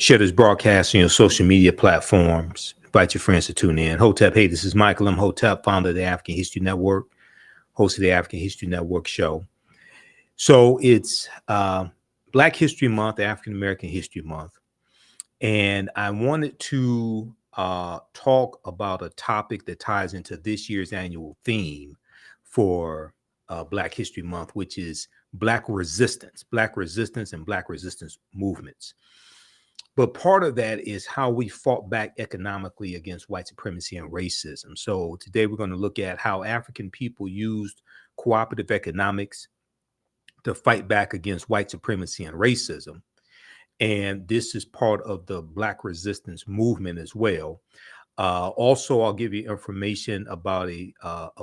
Share this broadcast on your social media platforms. Invite your friends to tune in. Hotep, hey, this is Michael Imhotep, founder of the African History Network, host of the African History Network show. So it's Black History Month, African American History Month. And I wanted to talk about a topic that ties into this year's annual theme for Black History Month, which is Black resistance and Black resistance movements. But part of that is how we fought back economically against white supremacy and racism. So today we're going to look at how African people used cooperative economics to fight back against white supremacy and racism. And this is part of the Black resistance movement as well. Also, I'll give you information about a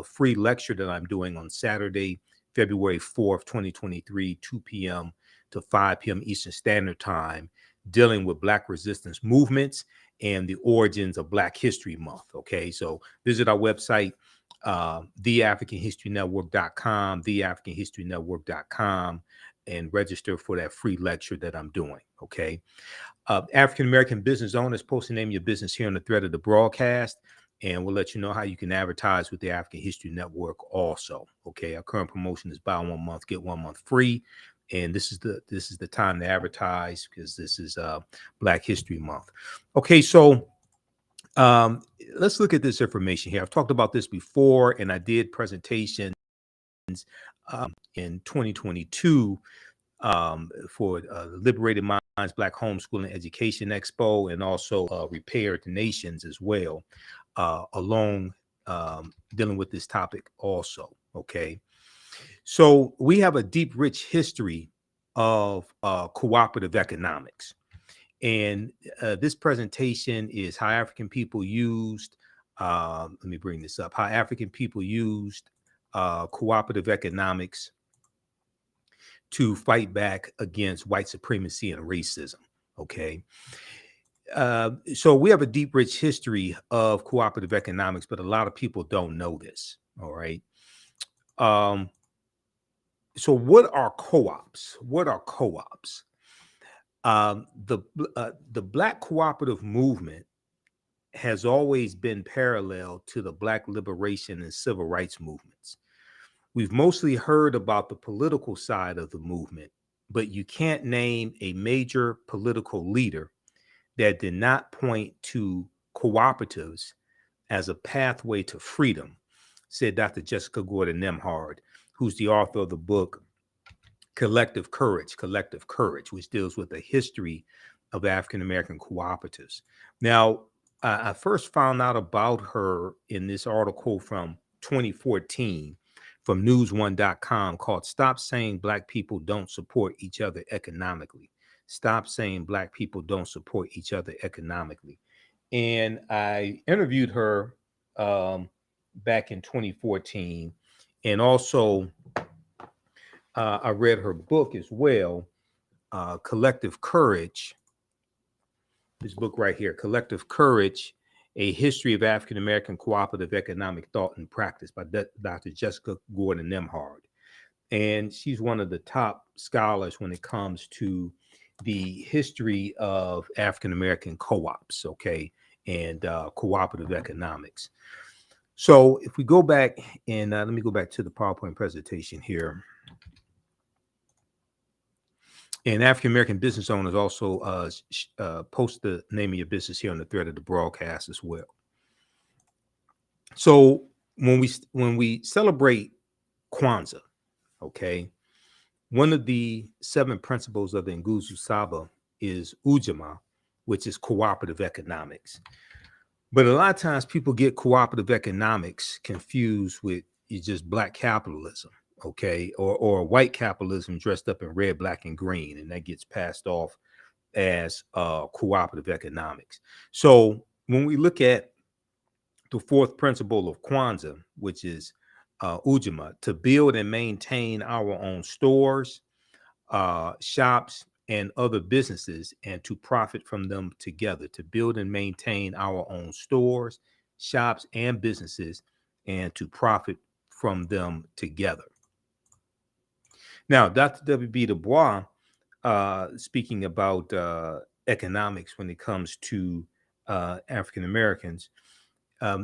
free lecture that I'm doing on Saturday, February 4th, 2023, 2 p.m. to 5 p.m. Eastern Standard Time, dealing with Black resistance movements and the origins of Black History Month. Okay, so visit our website, TheAHNShow.com, TheAHNShow.com, and register for that free lecture that I'm doing. Okay. African American business owners, post the name of your business here on the thread of the broadcast, and we'll let you know how you can advertise with the African History Network also. Okay. Our current promotion is buy 1 month, get 1 month free. And this is the time to advertise because this is Black History Month. Okay, so let's look at this information here. I've talked about this before, and I did presentations in 2022 for Liberated Minds Black Homeschooling Education Expo, and also Repaired Nations as well, along dealing with this topic also. Okay. So we have a deep, rich history of cooperative economics. And this presentation is how African people used, let me bring this up, how African people used cooperative economics to fight back against white supremacy and racism. Okay. So we have a deep, rich history of cooperative economics, but a lot of people don't know this. All right. So what are co-ops? What are co-ops? The Black cooperative movement has always been parallel to the Black liberation and civil rights movements. We've mostly heard about the political side of the movement, but you can't name a major political leader that did not point to cooperatives as a pathway to freedom, said Dr. Jessica Gordon Nemhard, who's the author of the book Collective Courage, which deals with the history of African American cooperatives. Now, I first found out about her in this article from 2014 from newsone.com called Stop Saying Black People Don't Support Each Other Economically. Stop saying Black people don't support each other economically. And I interviewed her back in 2014, and also I read her book as well, Collective Courage. This book right here, Collective Courage, A History of African American Cooperative Economic Thought and Practice by Dr. Jessica Gordon Nemhard. And she's one of the top scholars when it comes to the history of African American co-ops, okay, and cooperative economics. So if we go back and let me go back to the PowerPoint presentation here. And African American business owners also post the name of your business here on the thread of the broadcast as well. So when we celebrate Kwanzaa, okay, one of the 7 principles of the Nguzo Saba is Ujamaa, which is cooperative economics. But a lot of times people get cooperative economics confused with just Black capitalism. Okay, or white capitalism dressed up in red, black, and green, and that gets passed off as cooperative economics. So when we look at the 4th principle of Kwanzaa, which is Ujamaa, to build and maintain our own stores, shops, and other businesses, and to profit from them together, to build and maintain our own stores, shops, and businesses, and to profit from them together. Now, Dr. W.B. Du Bois, speaking about economics when it comes to African Americans.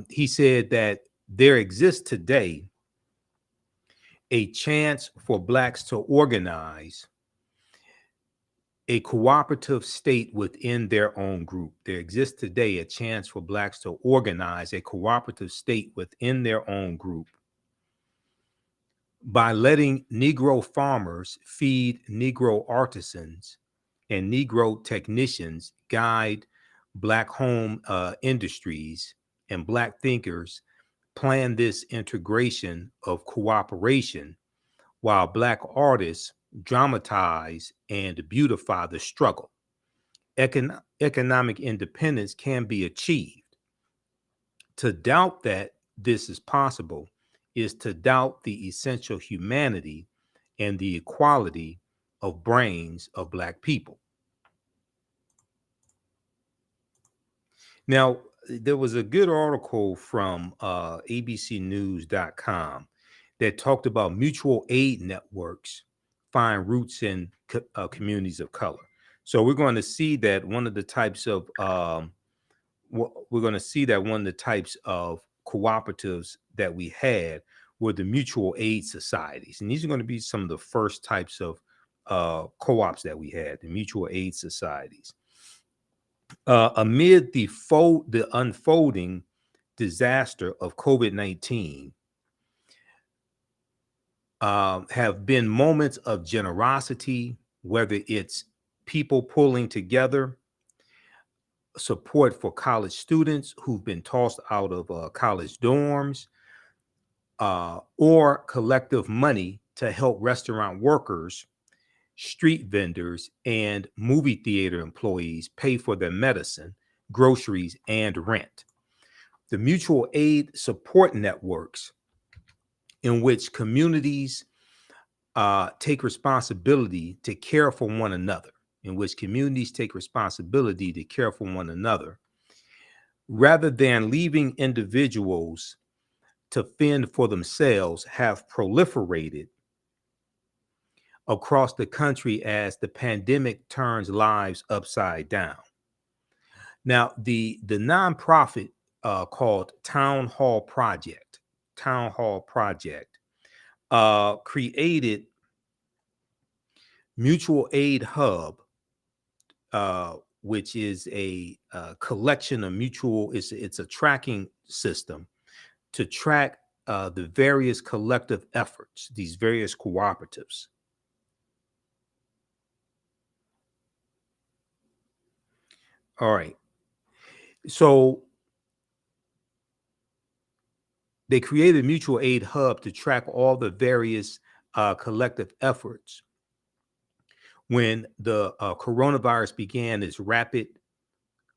He said that there exists today a chance for Blacks to organize a cooperative state within their own group. There exists today a chance for Blacks to organize a cooperative state within their own group by letting Negro farmers feed Negro artisans and Negro technicians guide Black home industries, and Black thinkers plan this integration of cooperation, while Black artists dramatize and beautify the struggle. Economic independence can be achieved. To doubt that this is possible is to doubt the essential humanity and the equality of brains of Black people. Now, there was a good article from abcnews.com that talked about mutual aid networks find roots in communities of color. So we're going to see that one of the types of cooperatives that we had were the mutual aid societies, and these are going to be some of the first types of co-ops that we had, the mutual aid societies. Amid the unfolding disaster of COVID-19, have been moments of generosity, whether it's people pulling together, support for college students who've been tossed out of college dorms, or collective money to help restaurant workers, street vendors, and movie theater employees pay for their medicine, groceries, and rent. The mutual aid support networks in which communities take responsibility to care for one another, rather than leaving individuals to fend for themselves, have proliferated across the country as the pandemic turns lives upside down. Now, the nonprofit called Town Hall Project created Mutual Aid Hub, which is a collection of it's a tracking system to track the various collective efforts, these various cooperatives. All right. So they created a mutual aid hub to track all the various collective efforts when the coronavirus began its rapid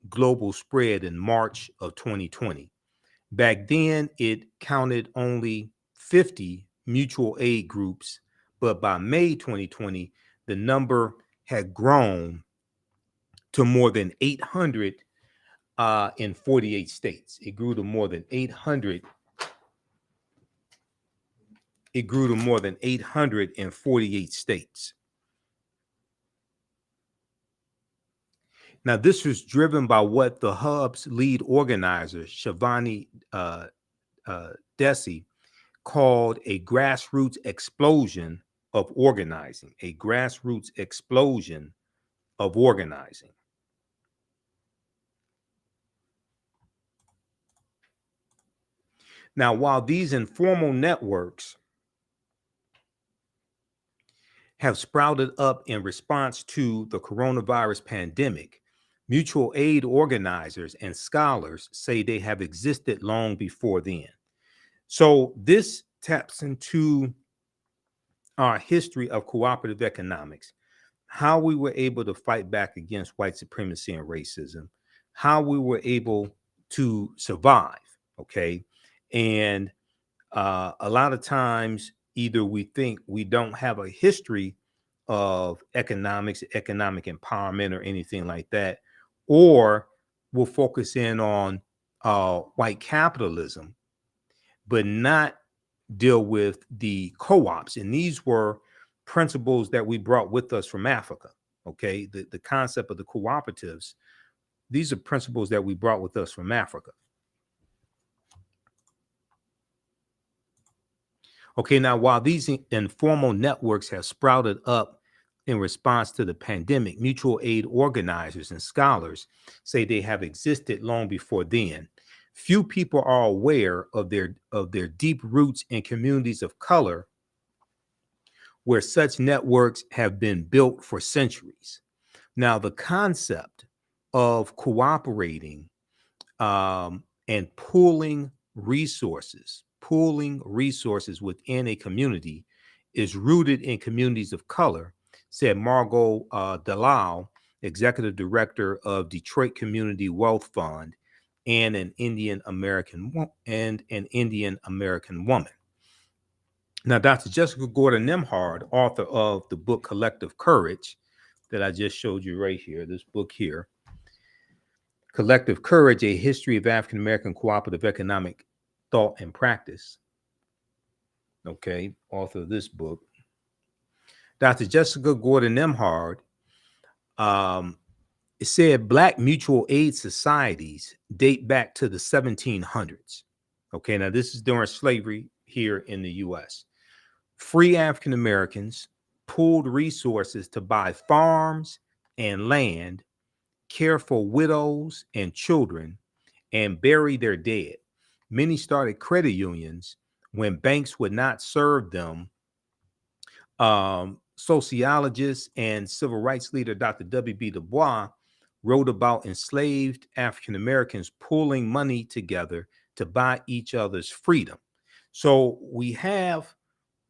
global spread in March of 2020. Back then, it counted only 50 mutual aid groups, but by May 2020, the number had grown to more than 800 in 48 states. It grew to more than 800 in 48 states. Now, this was driven by what the hub's lead organizer, Shivani Desi, called a grassroots explosion of organizing. Now, while these informal networks have sprouted up in response to the coronavirus pandemic, mutual aid organizers and scholars say they have existed long before then. So this taps into our history of cooperative economics, how we were able to fight back against white supremacy and racism, how we were able to survive, okay? And a lot of times, either we think we don't have a history of economics, economic empowerment, or anything like that, or we'll focus in on white capitalism, but not deal with the co-ops. And these were principles that we brought with us from Africa, Okay, the concept of the cooperatives, these are principles that we brought with us from Africa. Okay, now while these informal networks have sprouted up in response to the pandemic, mutual aid organizers and scholars say they have existed long before then. Few people are aware of their deep roots in communities of color where such networks have been built for centuries. Now, the concept of cooperating and pooling resources within a community is rooted in communities of color, said Margot Dalal, executive director of Detroit Community Wealth Fund, and an Indian American woman. Now, Dr. Jessica Gordon Nimhard, author of the book Collective Courage, that I just showed you right here, this book here, Collective Courage, A History of African American Cooperative Economic Thought and Practice. Okay, author of this book. Dr. Jessica Gordon Nimhard said Black mutual aid societies date back to the 1700s. Okay, now this is during slavery here in the US. Free African Americans pooled resources to buy farms and land, care for widows and children, and bury their dead. Many started credit unions when banks would not serve them. Sociologist and civil rights leader Dr. W.B. Du Bois wrote about enslaved African Americans pooling money together to buy each other's freedom. So we have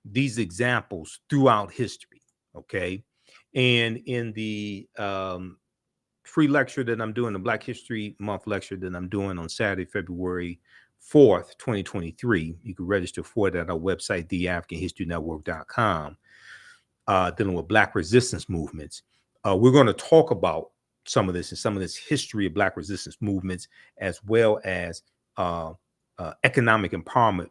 these examples throughout history, okay? And in the free lecture that I'm doing, the Black History Month lecture that I'm doing on Saturday, February 4th, 2023, you can register for it at our website, TheAHNShow.com, dealing with Black resistance movements. We're going to talk about some of this and some of this history of Black resistance movements, as well as economic empowerment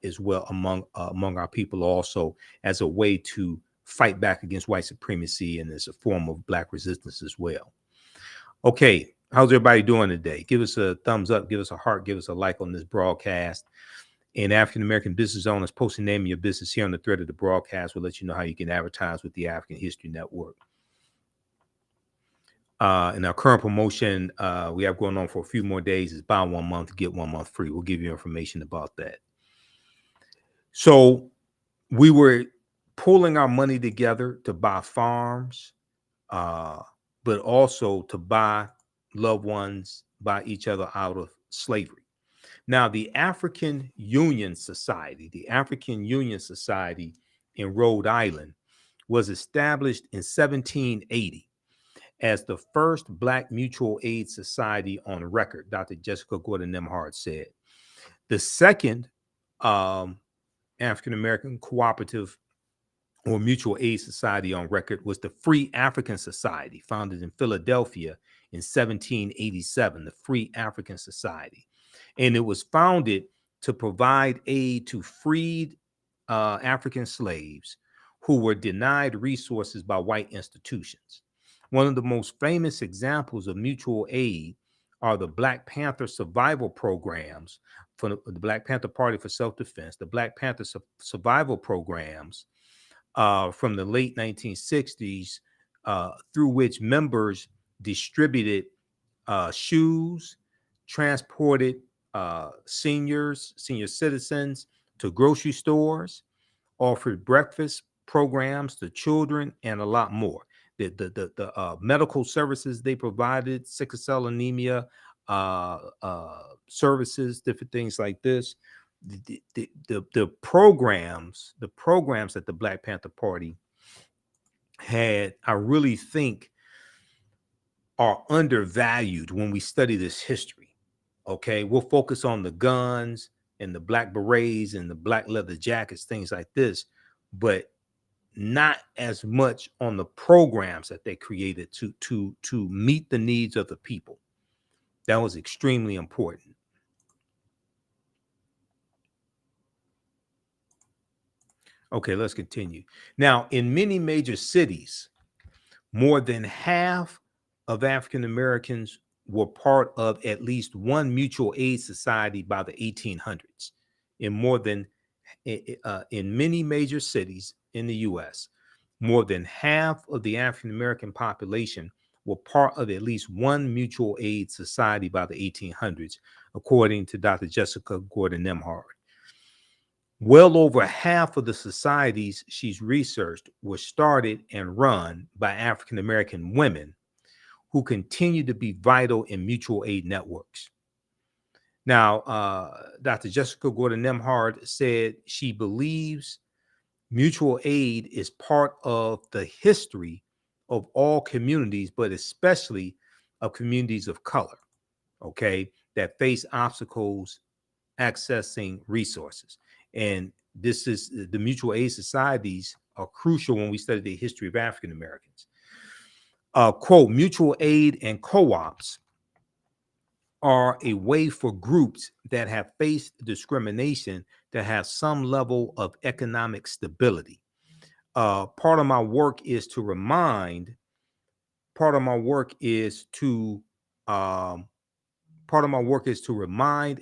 as well among our people, also as a way to fight back against white supremacy and as a form of Black resistance as well. Okay, how's everybody doing today? Give us a thumbs up, give us a heart, give us a like on this broadcast. And African American business owners, post the name of your business here on the thread of the broadcast. We'll let you know how you can advertise with the African History Network. And our current promotion we have going on for a few more days is buy 1 month, get 1 month free. We'll give you information about that. So we were pulling our money together to buy farms, but also to buy loved ones, buy each other out of slavery. Now, the African Union Society in Rhode Island was established in 1780 as the first Black mutual aid society on record, Dr. Jessica Gordon Nimhard said. The second African American cooperative or mutual aid society on record was the Free African Society, founded in Philadelphia in 1787, the Free African Society. And it was founded to provide aid to freed African slaves who were denied resources by white institutions. One of the most famous examples of mutual aid are the Black Panther survival programs for the Black Panther Party for Self-Defense, the Black Panther survival programs from the late 1960s, through which members distributed shoes, transported senior citizens to grocery stores, offered breakfast programs to children, and a lot more. The medical services they provided, sickle cell anemia services, different things like this. The programs that the Black Panther Party had, I really think, are undervalued when we study this history. Okay, we'll focus on the guns and the black berets and the black leather jackets, things like this, but not as much on the programs that they created to meet the needs of the people. That was extremely important. Okay, let's continue. Now, in many major cities, More than half of African Americans were part of at least one mutual aid society by the 1800s. In more than in many major cities in the U.S., more than half of the African American population were part of at least one mutual aid society by the 1800s, according to Dr. Jessica Gordon Nemhard. Well over half of the societies she's researched were started and run by African American women who continue to be vital in mutual aid networks. Now, Dr. Jessica Gordon Nemhard said she believes mutual aid is part of the history of all communities, but especially of communities of color, okay, that face obstacles accessing resources. And this is the mutual aid societies are crucial when we study the history of African Americans. Quote, mutual aid and co-ops are a way for groups that have faced discrimination to have some level of economic stability. Part of my work is to remind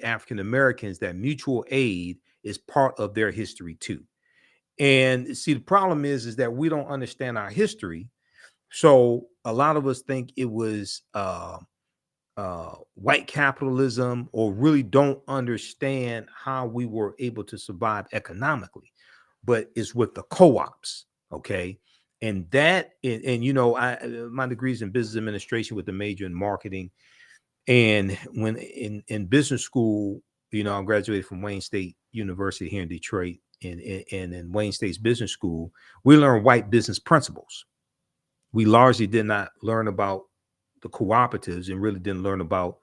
African Americans that mutual aid is part of their history too. And see, the problem is that we don't understand our history. So a lot of us think it was white capitalism, or really don't understand how we were able to survive economically. But it's with the co-ops, okay? And that, and you know, my degree's in business administration with a major in marketing. And when in business school, you know, I graduated from Wayne State University here in Detroit, and in Wayne State's business school, we learned white business principles. We largely did not learn about the cooperatives and really didn't learn about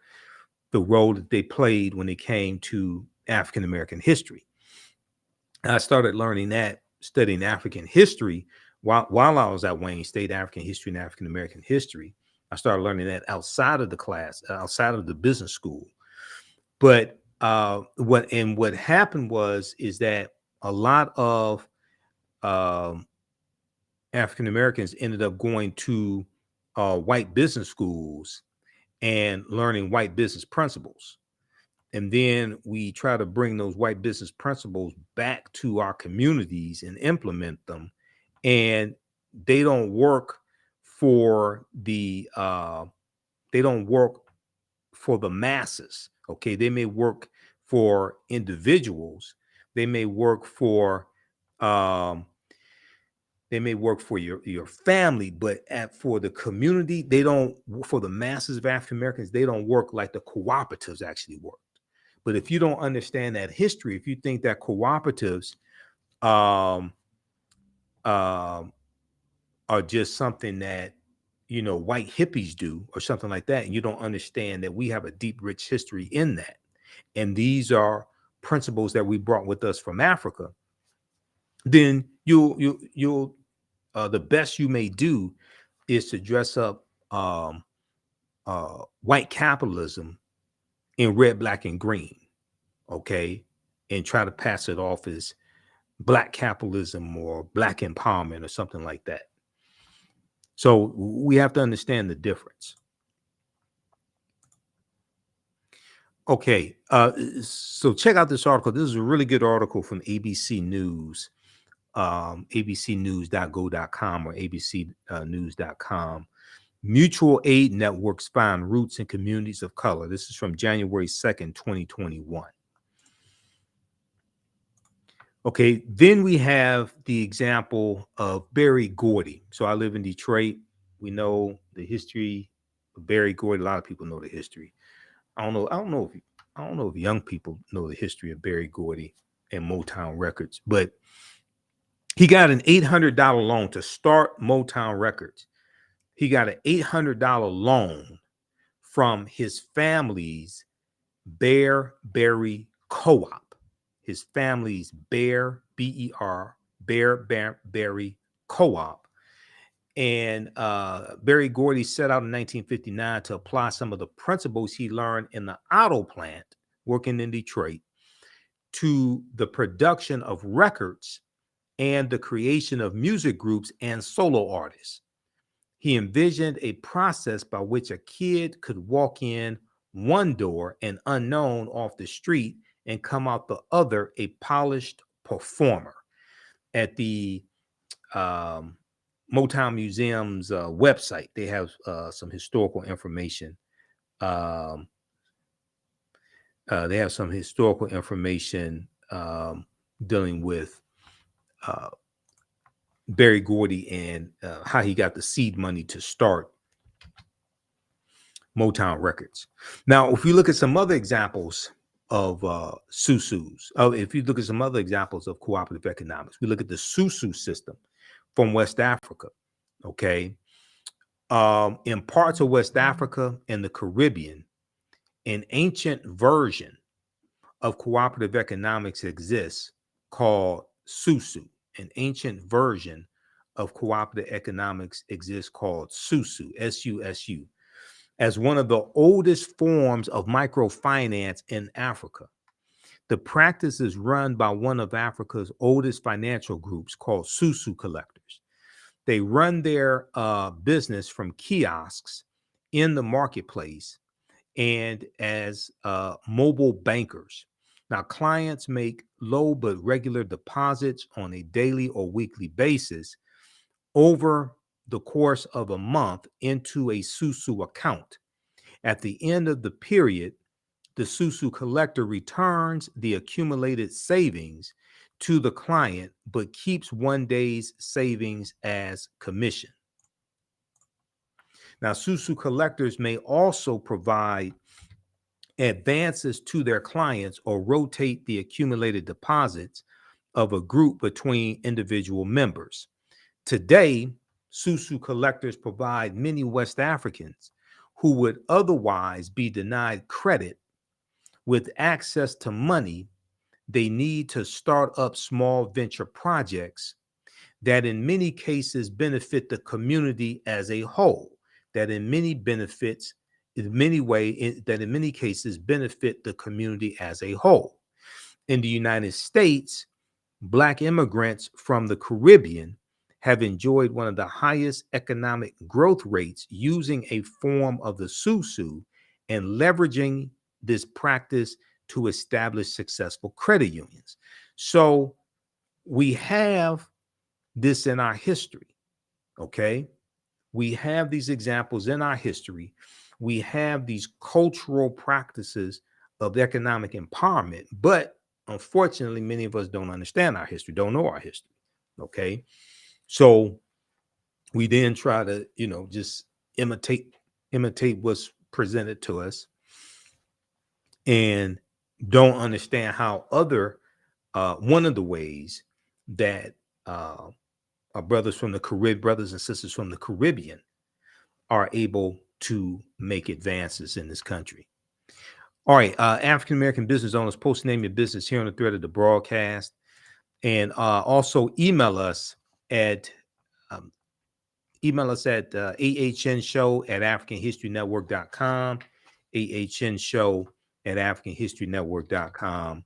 the role that they played when it came to African American history. And I started learning that, studying African history while I was at Wayne State, African history and African American history. I started learning that outside of the class, outside of the business school. But what happened is that a lot of African Americans ended up going to white business schools and learning white business principles. And then we try to bring those white business principles back to our communities and implement them. And they don't work for the masses. Okay, they may work for individuals. They may work for your family, but for the community, they don't. For the masses of African Americans, they don't work like the cooperatives actually work. But if you don't understand that history, if you think that cooperatives um, um, are just something that, you know, white hippies do or something like that, and you don't understand that we have a deep, rich history in that, and these are principles that we brought with us from Africa, then you'll the best you may do is to dress up white capitalism in red, black, and green, okay, and try to pass it off as black capitalism or black empowerment or something like that. So we have to understand the difference. Okay, so check out this article. This is a really good article from ABC News, abcnews.go.com or abcnews.com. Mutual aid networks find roots in communities of color. This is from January 2nd, 2021. Okay, then we have the example of Berry Gordy. So I live in Detroit. We know the history of Berry Gordy. A lot of people know the history. I don't know if young people know the history of Berry Gordy and Motown Records, but he got an $800 loan to start Motown Records. He got an $800 loan from his family's Bearberry Co-op. His family's Bearberry Co-op. And Berry Gordy set out in 1959 to apply some of the principles he learned in the auto plant working in Detroit to the production of records and the creation of music groups and solo artists. He envisioned a process by which a kid could walk in one door, an unknown off the street, and come out the other, a polished performer. At the Motown Museum's website, they have some historical information. They have some historical information dealing with Berry Gordy and how he got the seed money to start Motown Records. Now, if you look at some other examples of SUSUs, if you look at some other examples of cooperative economics, we look at the SUSU system from West Africa. Okay. In parts of West Africa and the Caribbean, an ancient version of cooperative economics exists called SUSU. An ancient version of cooperative economics exists called SUSU, S-U-S-U, as one of the oldest forms of microfinance in Africa. The practice is run by one of Africa's oldest financial groups called SUSU collectors. They run their business from kiosks in the marketplace and as mobile bankers. Now, clients make low but regular deposits on a daily or weekly basis over the course of a month into a SUSU account. At the end of the period, the SUSU collector returns the accumulated savings to the client, but keeps one day's savings as commission. Now, SUSU collectors may also provide advances to their clients or rotate the accumulated deposits of a group between individual members. Today, SUSU collectors provide many West Africans who would otherwise be denied credit with access to money they need to start up small venture projects that in many cases benefit the community as a whole, that in many cases benefit the community as a whole. In the United States, Black immigrants from the Caribbean have enjoyed one of the highest economic growth rates using a form of the SUSU and leveraging this practice to establish successful credit unions. So we have this in our history, okay? We have these examples in our history. We have these cultural practices of economic empowerment, but unfortunately, many of us don't understand our history, don't know our history, okay? So we then try to, just imitate what's presented to us and don't understand how one of the ways that our brothers and sisters from the Caribbean are able to make advances in this country. All right, African American business owners, post name your business here on the thread of the broadcast, and also email us at AHNshow@AfricanHistoryNetwork.com, AHNshow@AfricanHistoryNetwork.com,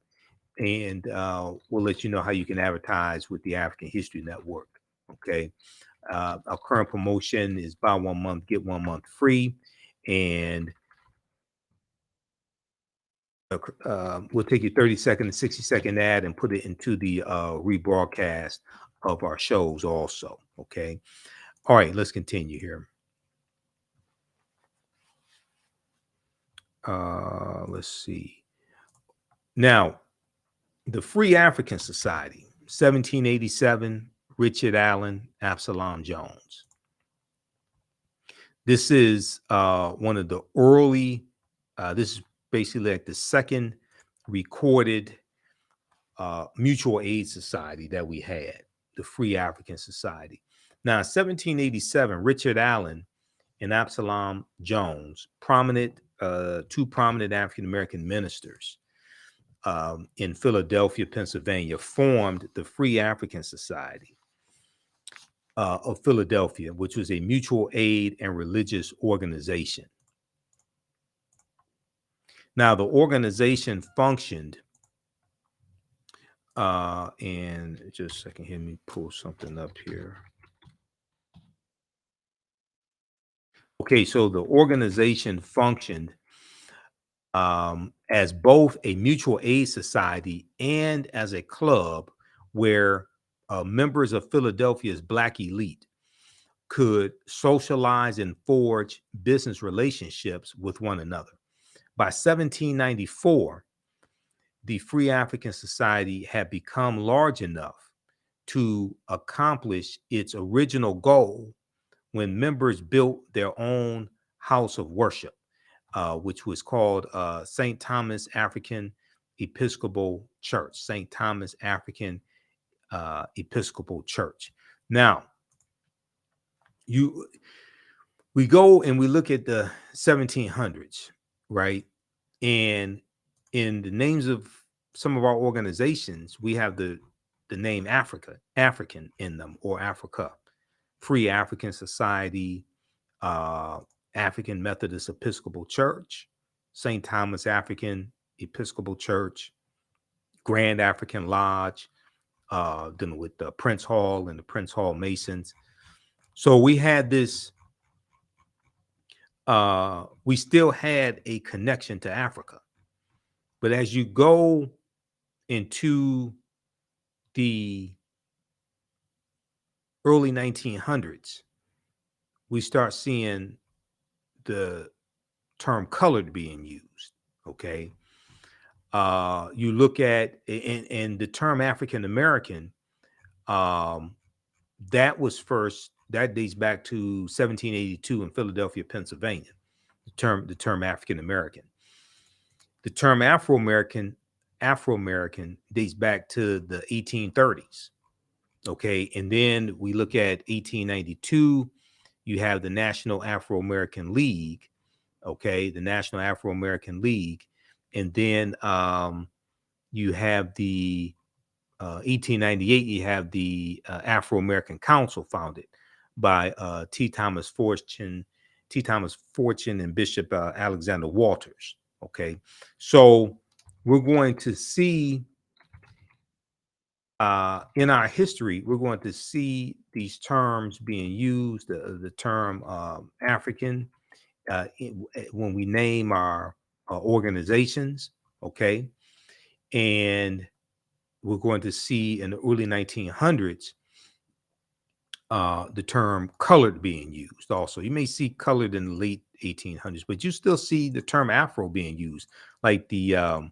and we'll let you know how you can advertise with the African History Network. Okay. Our current promotion is buy 1 month, get 1 month free. And we'll take your 30-second and 60-second ad and put it into the rebroadcast of our shows also. Okay. All right, let's continue here. Let's see. Now, the Free African Society, 1787, Richard Allen, Absalom Jones. This is one of the early, this is basically like the second recorded mutual aid society that we had, the Free African Society. Now, in 1787, Richard Allen and Absalom Jones, two prominent African-American ministers in Philadelphia, Pennsylvania, formed the Free African Society of Philadelphia, which was a mutual aid and religious organization. Now, the organization functioned, and just a second, let me pull something up here. Okay, so the organization functioned as both a mutual aid society and as a club where members of Philadelphia's Black elite could socialize and forge business relationships with one another. By 1794, the Free African Society had become large enough to accomplish its original goal when members built their own house of worship, which was called St. Thomas African Episcopal Church. St. Thomas African Episcopal Church. Now, we go and we look at the 1700s, right? And in the names of some of our organizations, we have the name African in them, or Africa. Free African Society, African Methodist Episcopal Church, St. Thomas African Episcopal Church, Grand African Lodge, dealing with the Prince Hall and the Prince Hall Masons. So we had this, we still had a connection to Africa. But as you go into the early 1900s, we start seeing the term colored being used. Okay. You look at, and the term African American, that was first, that dates back to 1782 in Philadelphia, Pennsylvania. The term African American. The term Afro American dates back to the 1830s. Okay, and then we look at 1892. You have the National Afro-American League. Okay, the National Afro-American League, and then you have the 1898. You have the Afro-American Council, founded by T. Thomas Fortune, and Bishop Alexander Walters. Okay, so we're going to see in our history, we're going to see these terms being used, the term African, when we name our organizations, okay? And we're going to see in the early 1900s, the term colored being used also. You may see colored in the late 1800s, but you still see the term Afro being used, like the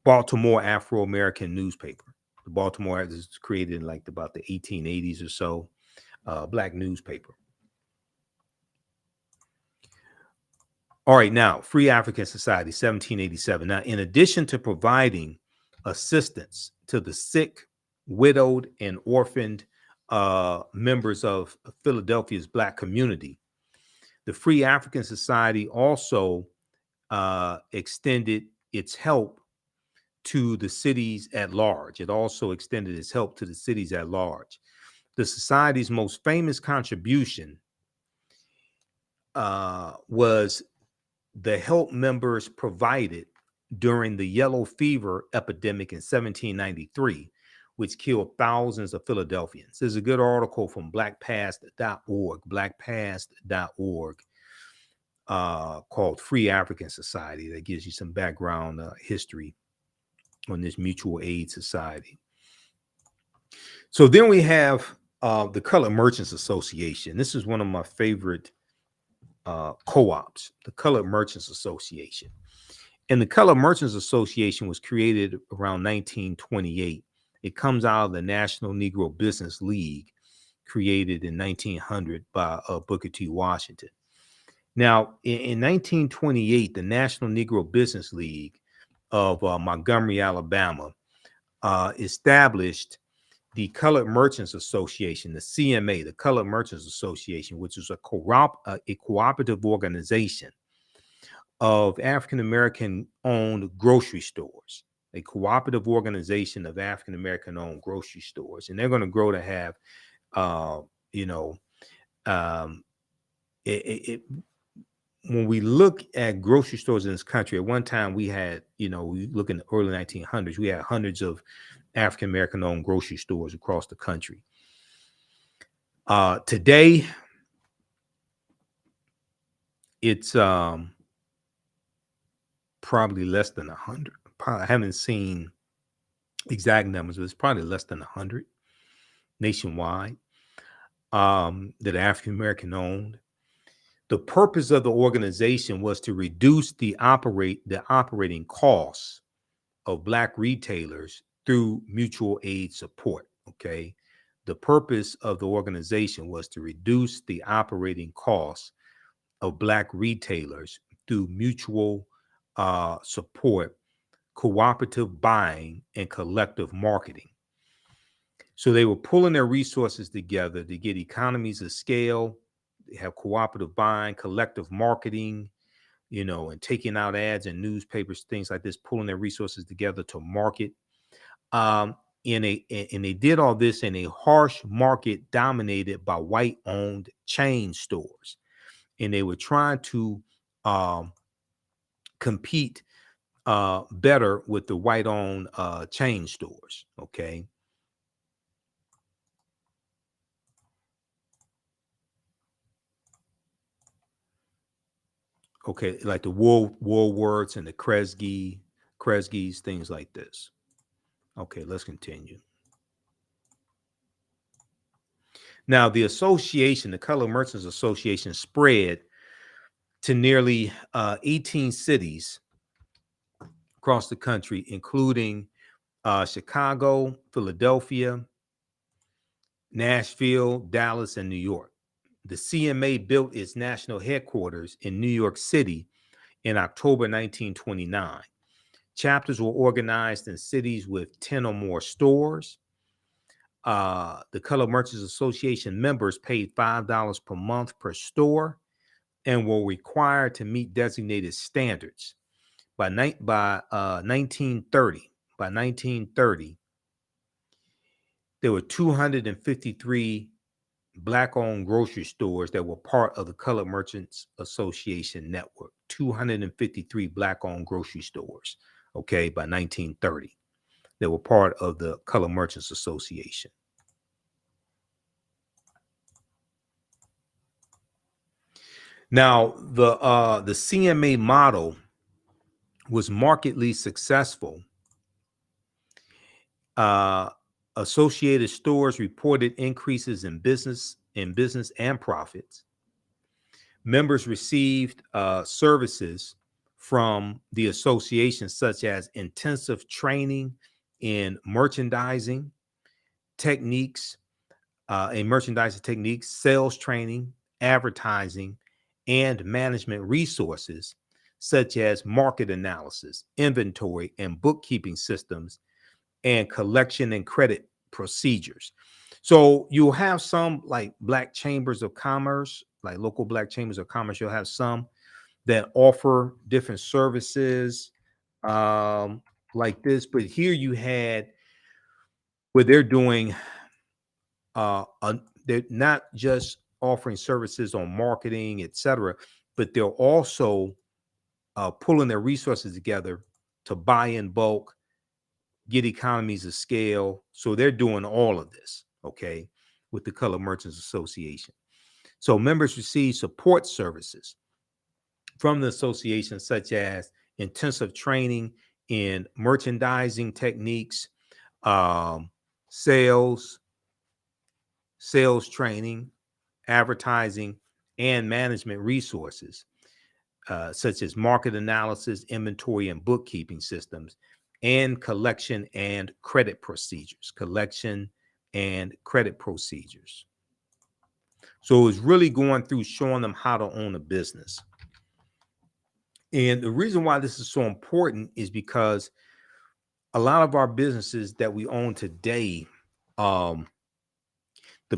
Baltimore Afro-American newspaper. The Baltimore is created in like about the 1880s or so, black newspaper. All right, now, Free African Society, 1787. Now, in addition to providing assistance to the sick, widowed, and orphaned members of Philadelphia's Black community, the Free African Society also extended its help to the cities at large. It also extended its help to the cities at large. The society's most famous contribution was the help members provided during the yellow fever epidemic in 1793, which killed thousands of Philadelphians. There's a good article from blackpast.org, called Free African Society, that gives you some background history on this mutual aid society. So then we have the Colored Merchants Association. This is one of my favorite co-ops, the Colored Merchants Association. And the Colored Merchants Association was created around 1928. It comes out of the National Negro Business League, created in 1900 by Booker T. Washington. Now, in 1928, the National Negro Business League of Montgomery, Alabama, established the Colored Merchants Association, the CMA, the Colored Merchants Association, which is a cooperative organization of African-American owned grocery stores, a cooperative organization of African-American owned grocery stores. And they're going to grow to have, when we look at grocery stores in this country, at one time we had, we look in the early 1900s, we had hundreds of African-American owned grocery stores across the country. Today, it's probably less than 100. I haven't seen exact numbers, but it's probably less than 100 nationwide that are African American owned. The purpose of the organization was to reduce the operating costs of Black retailers through mutual aid support. Okay. The purpose of the organization was to reduce the operating costs of Black retailers through mutual support, cooperative buying, and collective marketing. So they were pulling their resources together to get economies of scale. They have cooperative buying, collective marketing, and taking out ads in newspapers, things like this, pulling their resources together to market. Um, and they did all this in a harsh market dominated by white-owned chain stores, and they were trying to compete better with the white-owned chain stores. Okay. Okay, like the Woolworths and the Kresge's, things like this. Okay, let's continue. Now, the Color Merchants Association, spread to nearly 18 cities across the country, including Chicago, Philadelphia, Nashville, Dallas, and New York. The CMA built its national headquarters in New York City in October 1929. Chapters were organized in cities with 10 or more stores. The Color Merchants Association members paid $5 per month per store and were required to meet designated standards. By 1930, there were 253 Black-owned grocery stores that were part of the Colored Merchants Association network. 253 Black-owned grocery stores, okay, by 1930, that were part of the Colored Merchants Association. Now, the CMA model was markedly successful. Associated stores reported increases in business and profits. Members received services from the association, such as intensive training in merchandising techniques, sales training, advertising, and management resources, such as market analysis, inventory, and bookkeeping systems, and collection and credit procedures. So you'll have some like Black chambers of commerce, like local Black chambers of commerce. You'll have some that offer different services like this. But here you had where they're doing, they're not just offering services on marketing, etc., but they're also pulling their resources together to buy in bulk, get economies of scale. So they're doing all of this, okay, with the Colored Merchants Association. So members receive support services from the association, such as intensive training in merchandising techniques, sales training, advertising, and management resources, such as market analysis, inventory, and bookkeeping systems, and collection and credit procedures. So it's really going through showing them how to own a business. And the reason why this is so important is because a lot of our businesses that we own today, the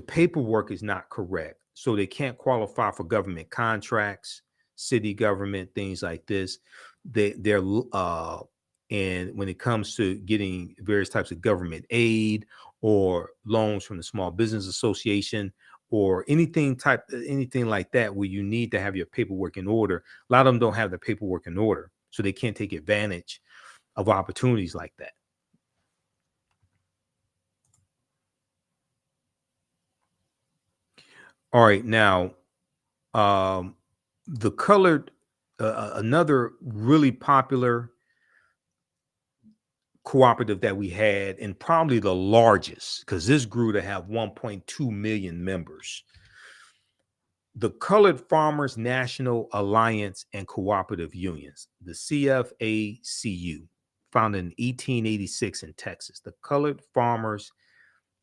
paperwork is not correct. So they can't qualify for government contracts, city government, things like this. They're and when it comes to getting various types of government aid or loans from the Small Business Association or anything like that, where you need to have your paperwork in order, a lot of them don't have the paperwork in order, so they can't take advantage of opportunities like that. All right, now the colored, another really popular cooperative that we had, and probably the largest, because this grew to have 1.2 million members. The Colored Farmers National Alliance and Cooperative Unions, the CFACU, founded in 1886 in Texas. The Colored Farmers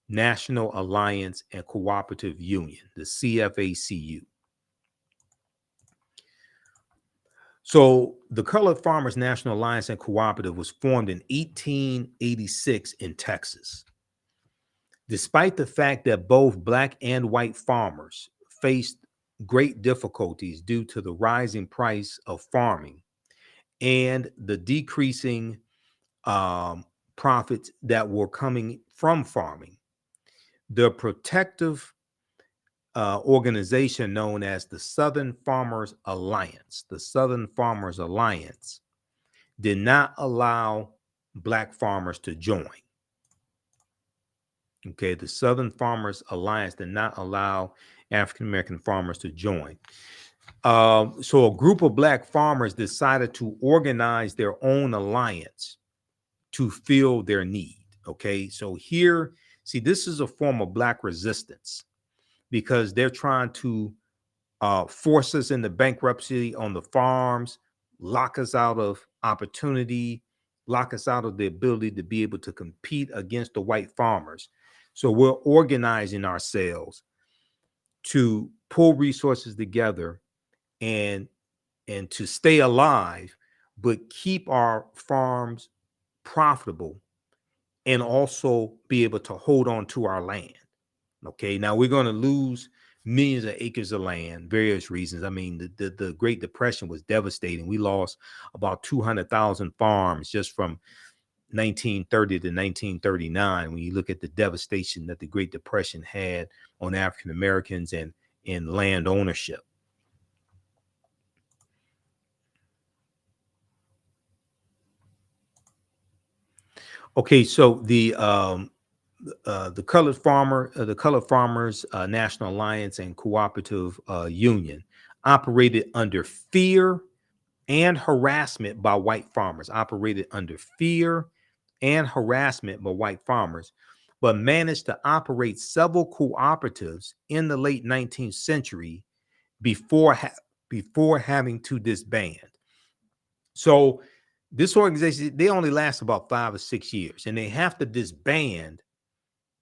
National Alliance and Cooperative Union, the CFACU. So the Colored Farmers National Alliance and Cooperative was formed in 1886 in Texas. Despite the fact that both Black and white farmers faced great difficulties due to the rising price of farming and the decreasing profits that were coming from farming, the protective organization known as the Southern Farmers Alliance, did not allow Black farmers to join. Okay, the Southern Farmers Alliance did not allow African American farmers to join. So a group of Black farmers decided to organize their own alliance to fill their need. Okay, so here, see, this is a form of Black resistance because they're trying to force us into bankruptcy on the farms, lock us out of opportunity, lock us out of the ability to be able to compete against the white farmers. So we're organizing ourselves to pull resources together and to stay alive, but keep our farms profitable and also be able to hold on to our land. Okay, now we're going to lose millions of acres of land, various reasons. I mean, the Great Depression was devastating. We lost about 200,000 farms just from 1930 to 1939. When you look at the devastation that the Great Depression had on African Americans and in land ownership. Okay, so the Colored Farmers National Alliance and Cooperative Union operated under fear and harassment by white farmers. But managed to operate several cooperatives in the late 19th century before having to disband. So this organization, they only last about 5 or 6 years, and they have to disband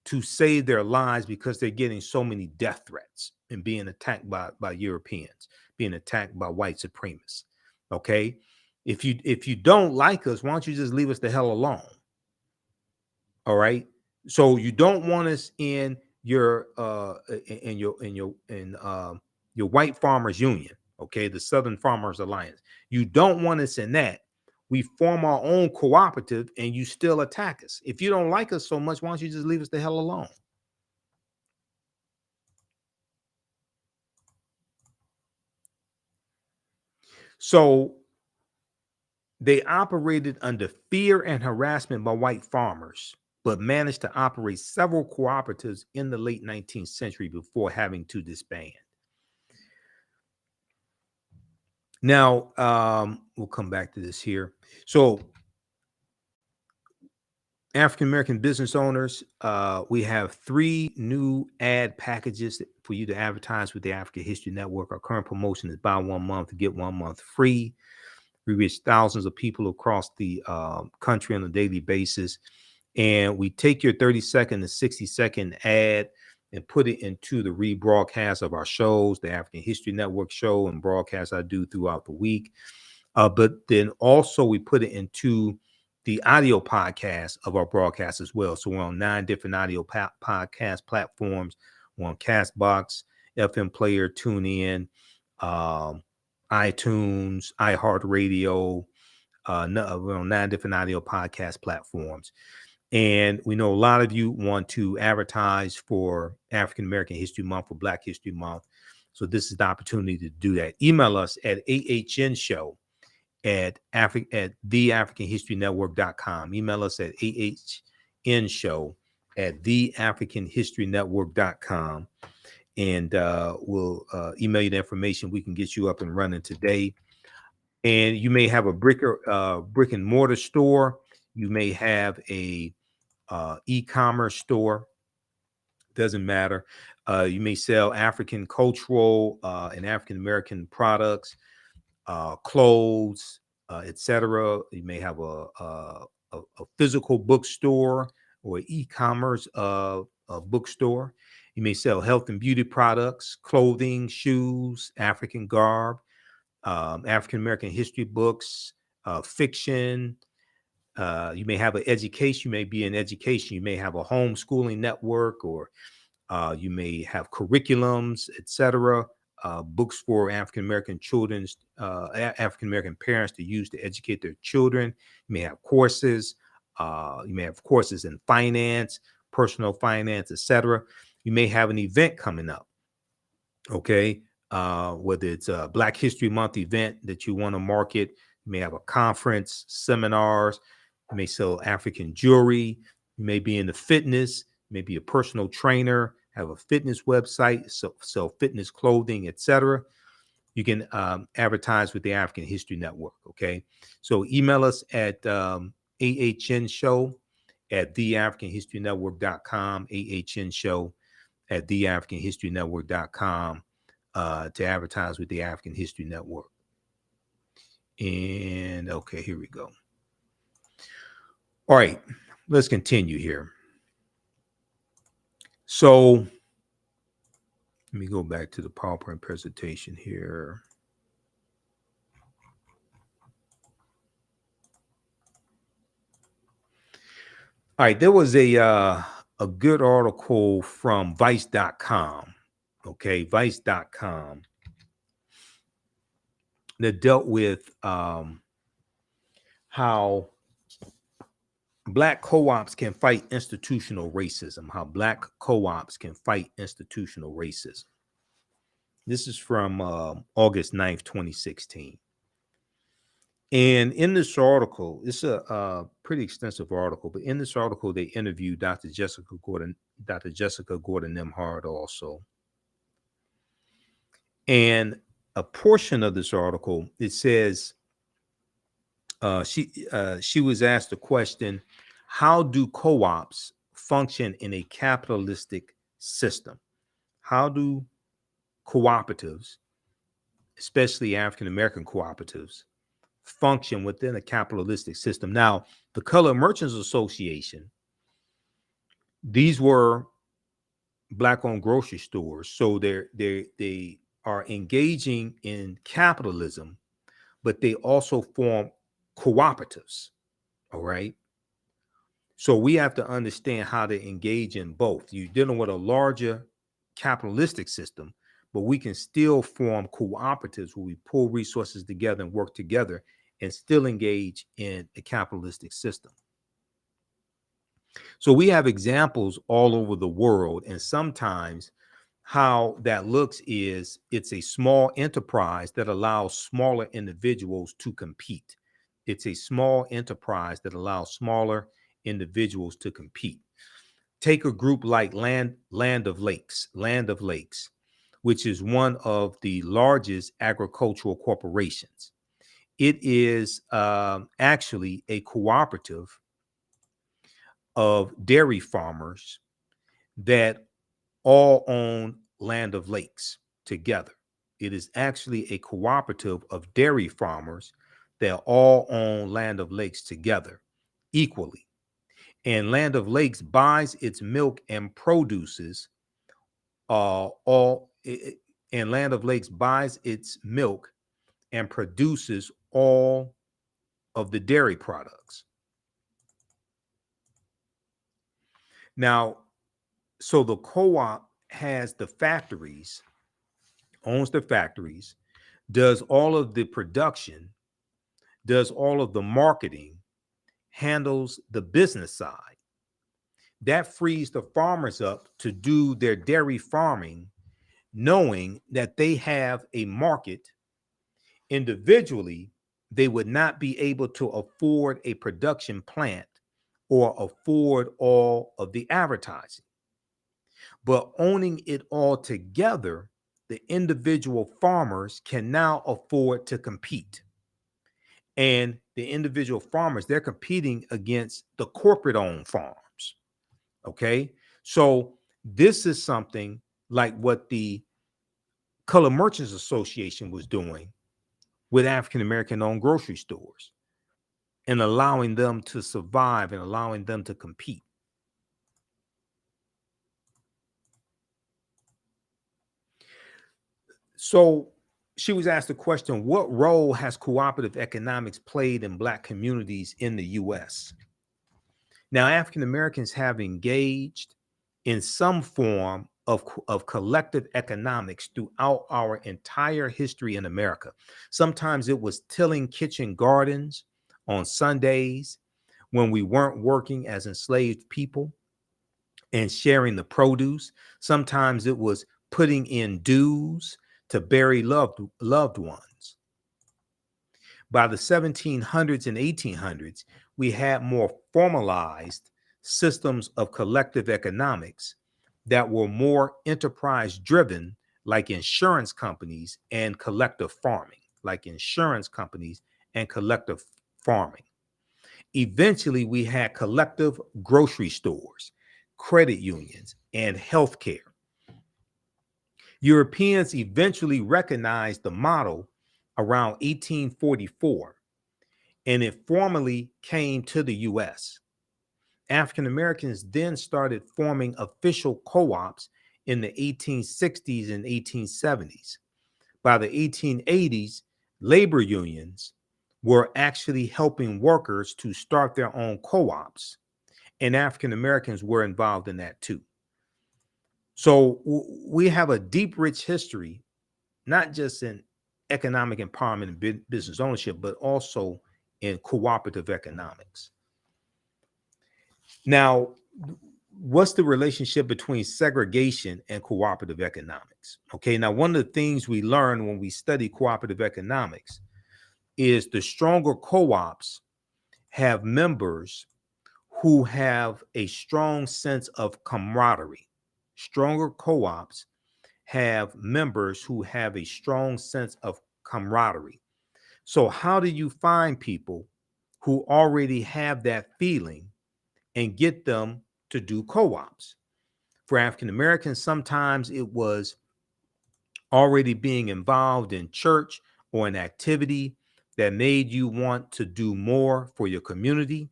to save their lives because they're getting so many death threats and being attacked by Europeans, being attacked by white supremacists. Okay, if you don't like us, why don't you just leave us the hell alone? All right. So you don't want us in your white farmers union, okay, the Southern Farmers Alliance. You don't want us in that. We form our own cooperative and you still attack us. If you don't like us so much, why don't you just leave us the hell alone? So they operated under fear and harassment by white farmers, but managed to operate several cooperatives in the late 19th century before having to disband. Now, we'll come back to this here. So African American business owners, we have 3 new ad packages for you to advertise with the African History Network. Our current promotion is buy 1 month, get 1 month free. We reach thousands of people across the country on a daily basis. And we take your 30-second to 60-second ad and put it into the rebroadcast of our shows, the African History Network show and broadcasts I do throughout the week. But then also we put it into the audio podcast of our broadcast as well. So we're on 9 different audio podcast platforms. We're on Castbox, FM Player, TuneIn, iTunes, iHeartRadio. We're on 9 different audio podcast platforms. And we know a lot of you want to advertise for African American History Month, for Black History Month. So this is the opportunity to do that. Email us at TheAHNShow at TheAfricanHistoryNetwork.com. Email us at TheAHNShow at TheAfricanHistoryNetwork.com. and we'll email you the information. We can get you up and running today. And you may have a brick and mortar store. You may have a e-commerce store. Doesn't matter. You may sell African cultural and African American products, clothes, etc. You may have a physical bookstore or e-commerce bookstore. You may sell health and beauty products, clothing, shoes, African garb, African American history books, fiction. You may have an education. You may be in education. You may have a homeschooling network, or you may have curriculums, etc. Books for African American children's, African American parents to use to educate their children. You may have courses. You may have courses in finance, personal finance, etc. You may have an event coming up. Okay, whether it's a Black History Month event that you want to market. You may have a conference, seminars. You may sell African jewelry. You may be into fitness. Maybe a personal trainer, have a fitness website, sell fitness clothing, etc. You can advertise with the African History Network. Okay, so email us at AHNShow at TheAHNShow.com, AHNShow at TheAHNShow.com to advertise with the African History Network. And okay, here we go. All right, let's continue here. So let me go back to the PowerPoint presentation here. All right, there was a good article from Vice.com. Okay, Vice.com that dealt with how Black co-ops can fight institutional racism. How Black co-ops can fight institutional racism. This is from August 9th, 2016. And in this article, it's a pretty extensive article, but in this article, they interviewed Dr. Jessica Gordon Nimhard also. And a portion of this article, it says, she was asked the question, how do co-ops function in a capitalistic system? How do cooperatives, especially African-American cooperatives, function within a capitalistic system? Now, the Colored Merchants Association, these were Black-owned grocery stores. So they are engaging in capitalism, but they also form cooperatives. All right. So we have to understand how to engage in both. You're dealing with a larger capitalistic system, but we can still form cooperatives where we pull resources together and work together and still engage in a capitalistic system. So we have examples all over the world, and sometimes how that looks is it's a small enterprise that allows smaller individuals to compete. It's a small enterprise that allows smaller individuals to compete. Take a group like Land of Lakes, which is one of the largest agricultural corporations. It is actually a cooperative of dairy farmers that all own Land of Lakes together. It is actually a cooperative of dairy farmers that all own Land of Lakes together equally. And Land of Lakes buys its milk and produces and Land of Lakes buys its milk and produces all of the dairy products. Now, so the co-op has the factories, owns the factories, does all of the production, does all of the marketing, handles the business side. That frees the farmers up to do their dairy farming, knowing that they have a market. Individually, they would not be able to afford a production plant or afford all of the advertising. But owning it all together, the individual farmers can now afford to compete. And the individual farmers, they're competing against the corporate owned farms. Okay. So this is something like what the Colored Merchants Association was doing with African American owned grocery stores and allowing them to survive and allowing them to compete. So she was asked the question, what role has cooperative economics played in Black communities in the US? Now, African Americans have engaged in some form of collective economics throughout our entire history in America. Sometimes it was tilling kitchen gardens on Sundays when we weren't working as enslaved people and sharing the produce. Sometimes it was putting in dues to bury loved ones. By the 1700s and 1800s, we had more formalized systems of collective economics that were more enterprise driven, like insurance companies and collective farming, Eventually, we had collective grocery stores, credit unions, and healthcare. Europeans eventually recognized the model around 1844, and it formally came to the US. African Americans then started forming official co-ops in the 1860s and 1870s. By the 1880s, labor unions were actually helping workers to start their own co-ops, and African Americans were involved in that too. So we have a deep, rich history, not just in economic empowerment and business ownership, but also in cooperative economics. Now, what's the relationship between segregation and cooperative economics? Okay, now one of the things we learn when we study cooperative economics is the stronger co-ops have members who have a strong sense of camaraderie. Stronger co-ops have members who have a strong sense of camaraderie. So how do you find people who already have that feeling and get them to do co-ops? For African Americans, sometimes it was already being involved in church or an activity that made you want to do more for your community.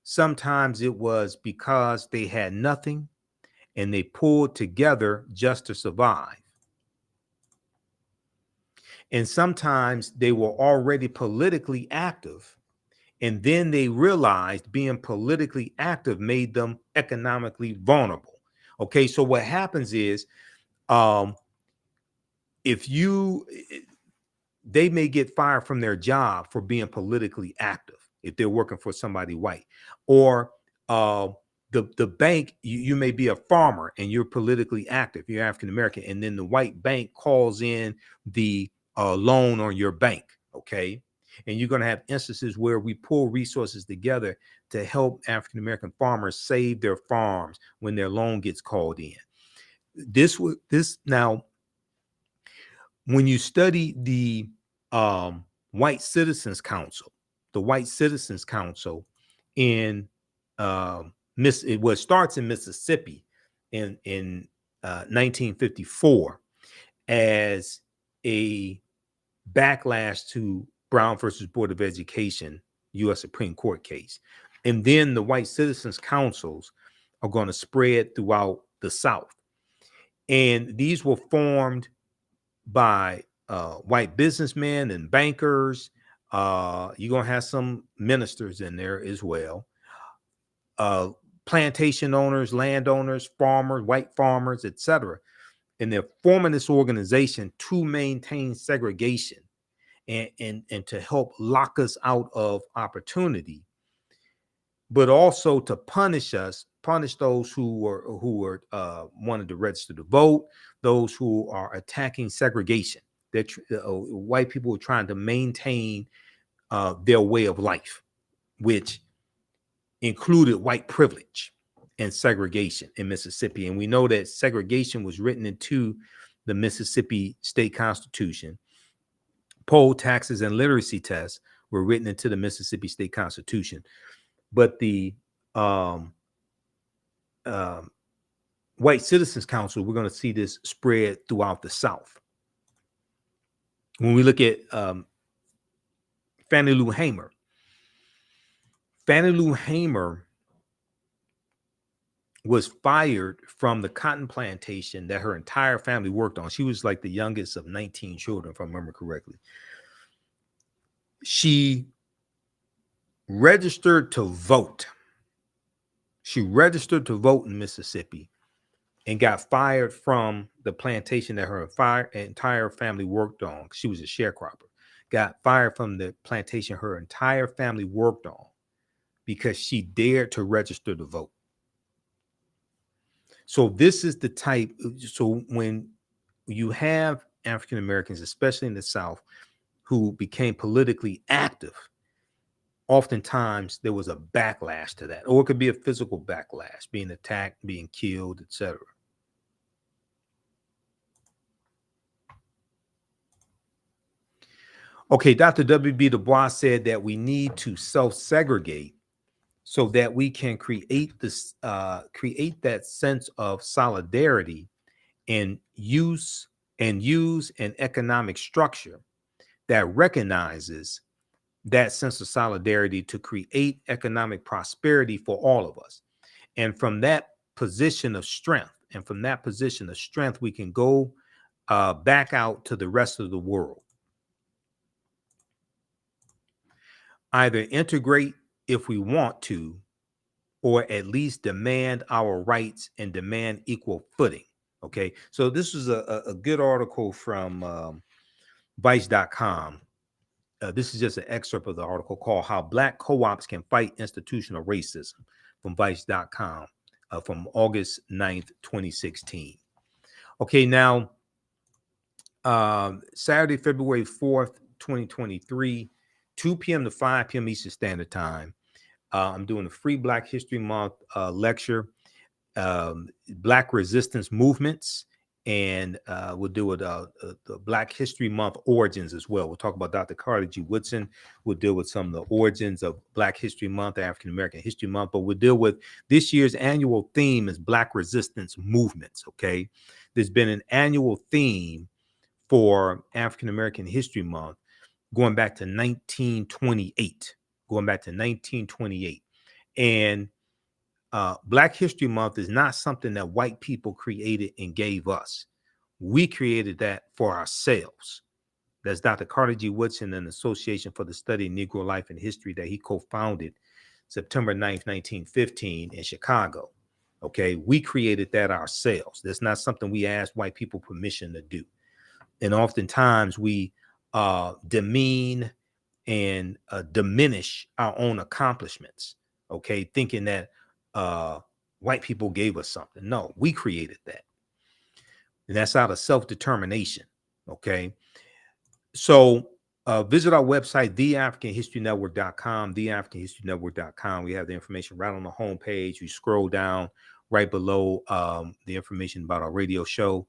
Sometimes it was because they had nothing and they pulled together just to survive. And sometimes they were already politically active, and then they realized being politically active made them economically vulnerable. Okay, so what happens is if you they may get fired from their job for being politically active if they're working for somebody white, or the bank, you may be a farmer and you're politically active, you're African American, and then the white bank calls in the loan on your bank. Okay, and you're going to have instances where we pull resources together to help African American farmers save their farms when their loan gets called in. This now, when you study the White Citizens Council, the White Citizens Council in it starts in Mississippi in 1954 as a backlash to Brown versus Board of Education, U.S. Supreme Court case. And then the White Citizens Councils are going to spread throughout the South. And these were formed by white businessmen and bankers. You're going to have some ministers in there as well. Plantation owners, landowners, farmers, white farmers, etc. And they're forming this organization to maintain segregation and to help lock us out of opportunity, but also to punish those who were wanted to register to vote, those who are attacking segregation. That white people were trying to maintain their way of life, which included white privilege. and segregation in Mississippi. And we know that segregation was written into the Mississippi State Constitution. Poll taxes and literacy tests were written into the Mississippi State Constitution. But the White Citizens Council, we're going to see this spread throughout the South. When we look at Fannie Lou Hamer, Fannie Lou Hamer was fired from the cotton plantation that her entire family worked on. She was like the youngest of 19 children, if I remember correctly. She registered to vote. She registered to vote in Mississippi and got fired from the plantation that her entire family worked on. She was a sharecropper. Got fired from the plantation her entire family worked on because she dared to register to vote. So this is the type. So when you have African Americans, especially in the South, who became politically active, oftentimes there was a backlash to that, or it could be a physical backlash, being attacked, being killed, etc. Okay, Dr. W.B. Du Bois said that we need to self-segregate so that we can create this, create that sense of solidarity and use an economic structure that recognizes that sense of solidarity to create economic prosperity for all of us. And from that position of strength, we can go back out to the rest of the world. Either integrate if we want to, or at least demand our rights and demand equal footing. Okay, so this is a good article from Vice.com. This is just an excerpt of the article called How Black Co-ops Can Fight Institutional Racism from Vice.com from August 9th, 2016. Okay, now, Saturday, February 4th, 2023, 2 p.m. to 5 p.m. Eastern Standard Time. I'm doing a free Black History Month lecture, Black Resistance Movements, and we'll deal with the Black History Month origins as well. We'll talk about Dr. Carter G. Woodson. We'll deal with some of the origins of Black History Month, African American History Month, but we'll deal with this year's annual theme is Black Resistance Movements, okay? There's been an annual theme for African American History Month going back to 1928, And Black History Month is not something that white people created and gave us. We created that for ourselves. That's Dr. Carter G. Woodson and Association for the Study of Negro Life and History that he co-founded September 9th, 1915 in Chicago. Okay, we created that ourselves. That's not something we asked white people permission to do. And oftentimes we demean and diminish our own accomplishments, okay, thinking that white people gave us something. No, we created that. And that's out of self-determination, okay? So visit our website, TheAfricanHistoryNetwork.com, TheAfricanHistoryNetwork.com. We have the information right on the homepage. You scroll down right below the information about our radio show.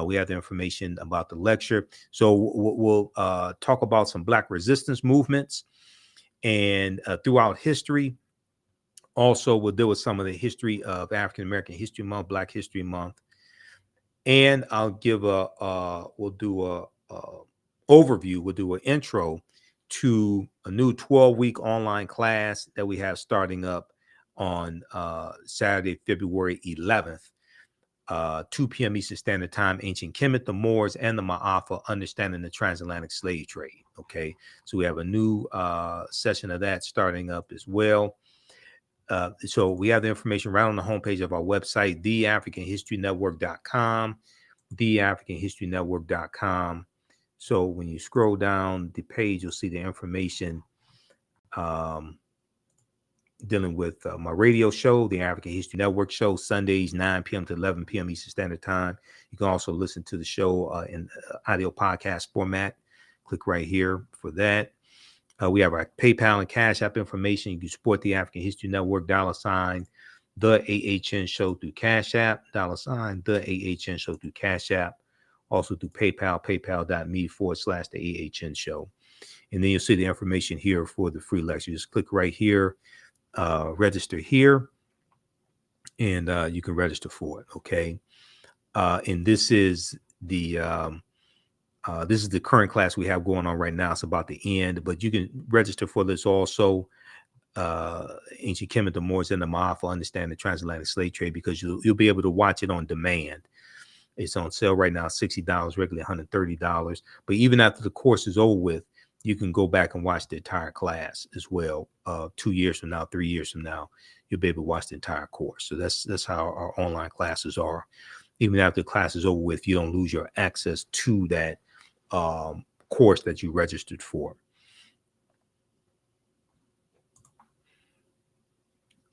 We have the information about the lecture. So we'll talk about some Black resistance movements and throughout history. Also, we'll deal with some of the history of African American History Month, Black History Month. And I'll give we'll do a overview. We'll do an intro to a new 12-week online class that we have starting up on Saturday, February 11th. 2 p.m. Eastern Standard Time, Ancient Kemet, the Moors, and the Ma'afa, Understanding the Transatlantic Slave Trade. Okay, so we have a new session of that starting up as well. So we have the information right on the homepage of our website, TheAfricanHistoryNetwork.com, TheAfricanHistoryNetwork.com. So when you scroll down the page, you'll see the information dealing with my radio show, the African History Network show, Sundays, 9 p.m. to 11 p.m. Eastern Standard Time. You can also listen to the show in audio podcast format. Click right here for that. We have our PayPal and Cash App information. You can support the African History Network, $, The AHN Show through Cash App, $ The AHN Show through Cash App, also through PayPal, paypal.me/The AHN Show. And then you'll see the information here for the free lecture. Just click right here, register here, and you can register for it. Okay. And this is the current class we have going on right now. It's about the end, but you can register for this also. Ancient Kemet, the Moors, and the Ma'afa, Understand the Transatlantic Slave Trade, because you'll be able to watch it on demand. It's on sale right now, $60, regularly $130. But even after the course is over with, you can go back and watch the entire class as well. 2 years from now, 3 years from now, you'll be able to watch the entire course. So that's how our online classes are. Even after the class is over with, you don't lose your access to that course that you registered for.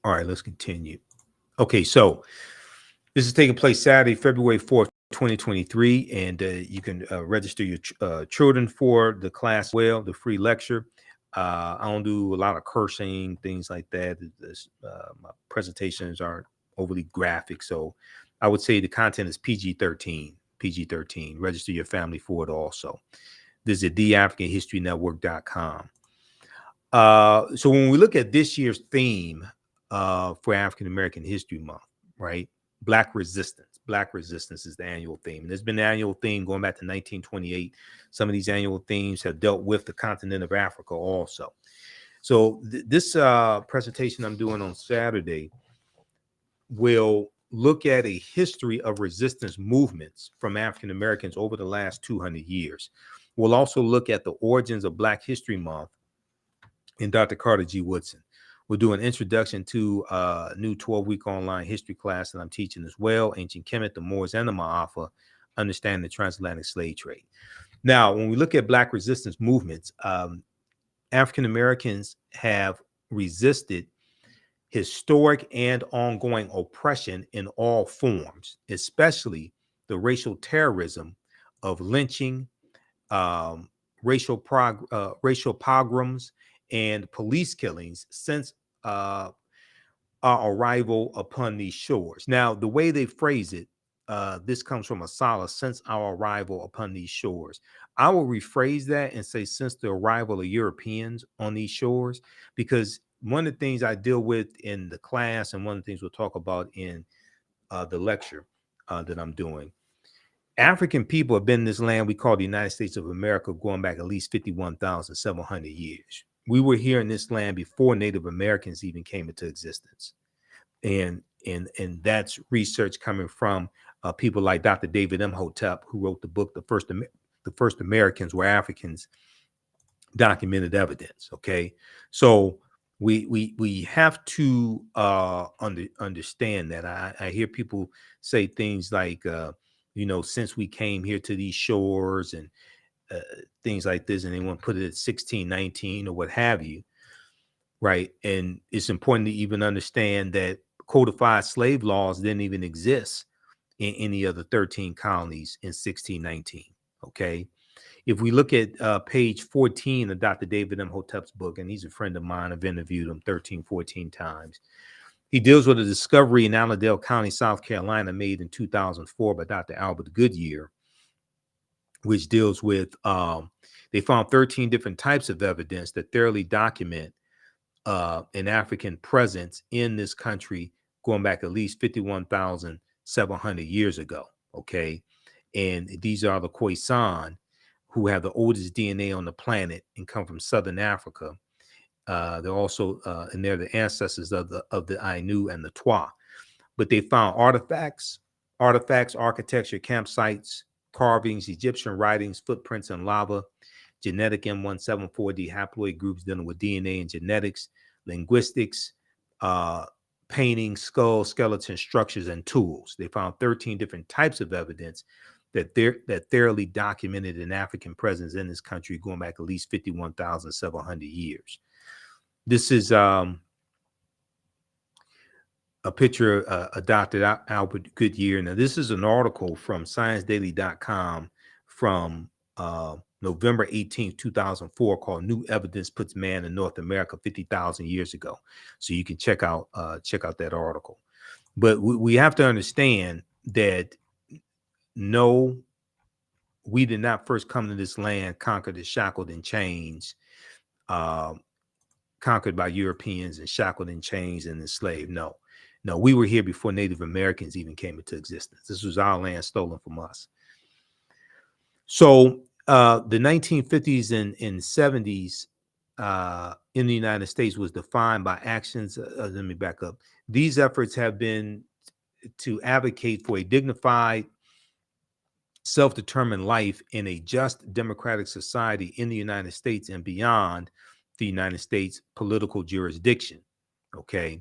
All right, let's continue. Okay, so this is taking place Saturday, February 4th, 2023, and you can register your children for the class. Well, the free lecture. I don't do a lot of cursing, things like that. My presentations aren't overly graphic, so I would say the content is PG-13. PG-13. Register your family for it also. Visit TheAfricanHistoryNetwork.com. So when we look at this year's theme for African American History Month, right? Black resistance. Black resistance is the annual theme. And there's been an annual theme going back to 1928. Some of these annual themes have dealt with the continent of Africa also. So this presentation I'm doing on Saturday will look at a history of resistance movements from African Americans over the last 200 years. We'll also look at the origins of Black History Month in Dr. Carter G. Woodson. We'll do an introduction to a new 12-week online history class that I'm teaching as well, Ancient Kemet, the Moors, and the Ma'afa, Understand the Transatlantic Slave Trade. Now, when we look at Black resistance movements, African Americans have resisted historic and ongoing oppression in all forms, especially the racial terrorism of lynching, racial pogroms, and police killings since our arrival upon these shores. Now, the way they phrase it, this comes from a solace, since our arrival upon these shores. I will rephrase that and say since the arrival of Europeans on these shores, because one of the things I deal with in the class and one of the things we'll talk about in the lecture that I'm doing, African people have been in this land we call the United States of America going back at least 51,700 years. We were here in this land before Native Americans even came into existence. And that's research coming from people like Dr. David Imhotep, who wrote the book, The First Americans Were Africans, Documented Evidence. Okay. So we have to understand that. I hear people say things like, since we came here to these shores and things like this, and they want to put it at 1619 or what have you, right? And it's important to even understand that codified slave laws didn't even exist in any of the 13 colonies in 1619, okay? If we look at page 14 of Dr. David Imhotep's book, and he's a friend of mine, I've interviewed him 13, 14 times. He deals with a discovery in Allendale County, South Carolina, made in 2004 by Dr. Albert Goodyear, which deals with, they found 13 different types of evidence that thoroughly document an African presence in this country going back at least 51,700 years ago, okay? And these are the Khoisan, who have the oldest DNA on the planet and come from Southern Africa. They're also, and they're the ancestors of the Ainu and the Twa. But they found artifacts, architecture, campsites, carvings, Egyptian writings, footprints in lava, genetic M174D haploid groups dealing with DNA and genetics, linguistics, painting, skull, skeleton structures, and tools. They found 13 different types of evidence that thoroughly documented an African presence in this country going back at least 51,700 years. This is a picture of Dr. Albert Goodyear. Now, this is an article from ScienceDaily.com from November 18, 2004, called "New Evidence Puts Man in North America 50,000 Years Ago." So you can check out that article. But we have to understand that no, we did not first come to this land conquered and shackled in chains, uh, conquered by Europeans and shackled in chains and enslaved. No, no, we were here before Native Americans even came into existence. This was our land stolen from us. So the 1950s and 70s in the United States was defined by actions. Let me back up. These efforts have been to advocate for a dignified, self-determined life in a just democratic society in the United States and beyond the United States political jurisdiction. Okay.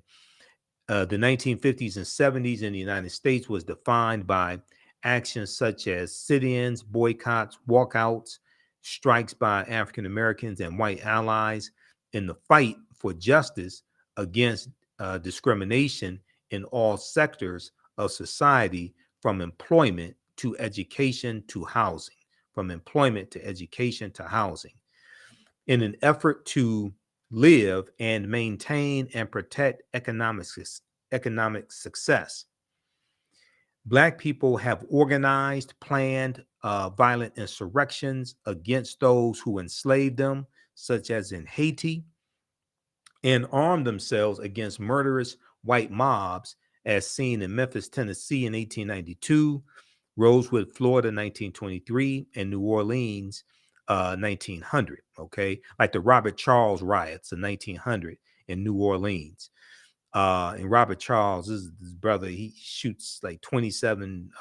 The 1950s and 70s in the United States was defined by actions such as sit-ins, boycotts, walkouts, strikes by African Americans and white allies in the fight for justice against discrimination in all sectors of society, from employment to education to housing, from employment to education to housing, in an effort to live and maintain and protect economic success. Black people have organized, planned violent insurrections against those who enslaved them, such as in Haiti, and armed themselves against murderous white mobs, as seen in Memphis, Tennessee in 1892, Rosewood, Florida, 1923, and New Orleans, 1900. Okay, like the Robert Charles riots in 1900 in New Orleans. And Robert Charles, his brother, he shoots like 27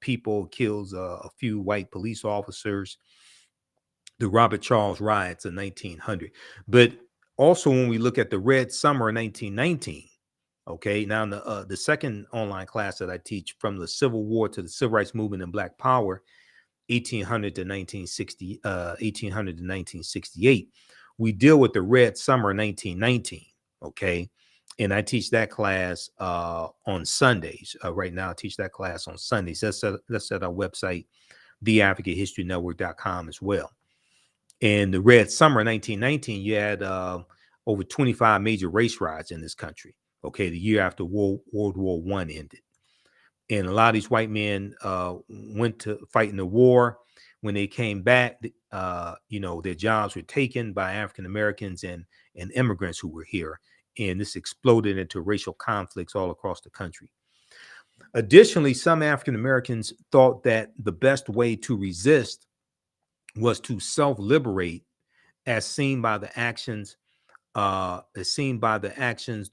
people, kills a few white police officers. The Robert Charles riots in 1900. But also, when we look at the Red Summer in 1919, okay, now the second online class that I teach, from the Civil War to the Civil Rights Movement and Black Power, 1800 to 1960, 1800 to 1968, we deal with the Red Summer 1919, okay? And I teach that class on Sundays. Right now, I teach that class on Sundays. That's at our website, TheAfricanHistoryNetwork.com as well. In the Red Summer 1919, you had over 25 major race riots in this country, okay, the year after World War I ended. And a lot of these white men went to fight in the war. When they came back, their jobs were taken by African Americans and immigrants who were here. And this exploded into racial conflicts all across the country. Additionally, some African Americans thought that the best way to resist was to self-liberate, as seen by the actions